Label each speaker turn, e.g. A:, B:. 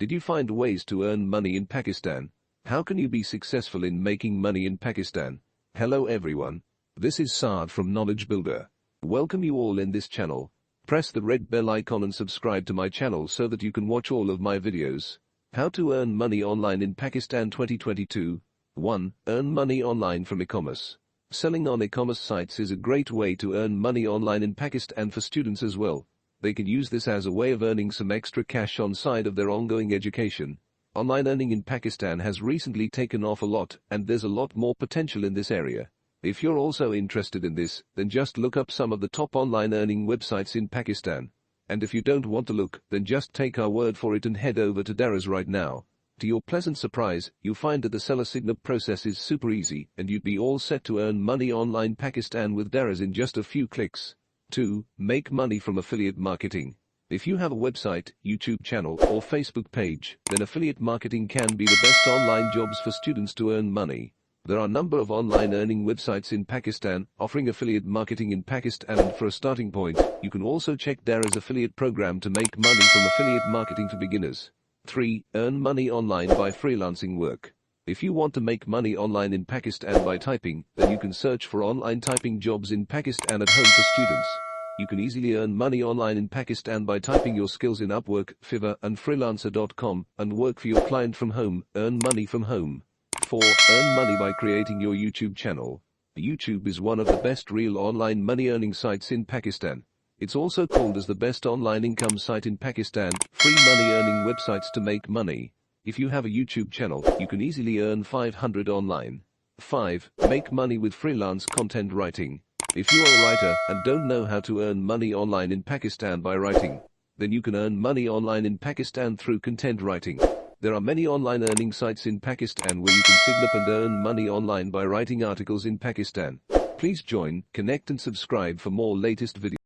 A: Did you find ways to earn money in Pakistan? How can you be successful in making money in Pakistan? Hello everyone. This is Saad from Knowledge Builder. Welcome you all in this channel. Press the red bell icon and subscribe to my channel so that you can watch all of my videos. How to earn money online in Pakistan 2022. 1. Earn money online from Ecommerce. Selling on e-commerce sites is a great way to earn money online in Pakistan for students as well. They can use this as a way of earning some extra cash on side of their ongoing education. Online earning in Pakistan has recently taken off a lot, and there's a lot more potential in this area. If you're also interested in this, then just look up some of the top online earning websites in Pakistan. And if you don't want to look, then just take our word for it and head over to Daraz right now. To your pleasant surprise, you find that the seller sign-up process is super easy, and you'd be all set to earn money online Pakistan with Daraz in just a few clicks. 2. Make money from affiliate marketing. If you have a website, YouTube channel, or Facebook page, then affiliate marketing can be the best online jobs for students to earn money. There are a number of online earning websites in Pakistan offering affiliate marketing in Pakistan, and for a starting point, you can also check Daraz affiliate program to make money from affiliate marketing for beginners. 3. Earn money online by freelancing work. If you want to make money online in Pakistan by typing, then you can search for online typing jobs in Pakistan at home for students. You can easily earn money online in Pakistan by typing your skills in Upwork, Fiverr, and Freelancer.com and work for your client from home, earn money from home. 4. Earn money by creating your YouTube channel. YouTube is one of the best real online money earning sites in Pakistan. It's also called as the best online income site in Pakistan, free money earning websites to make money. If you have a YouTube channel, you can easily earn 500 online. 5. Make money with freelance content writing. If you are a writer and don't know how to earn money online in Pakistan by writing, then you can earn money online in Pakistan through content writing. There are many online earning sites in Pakistan where you can sign up and earn money online by writing articles in Pakistan. Please join, connect and subscribe for more latest videos.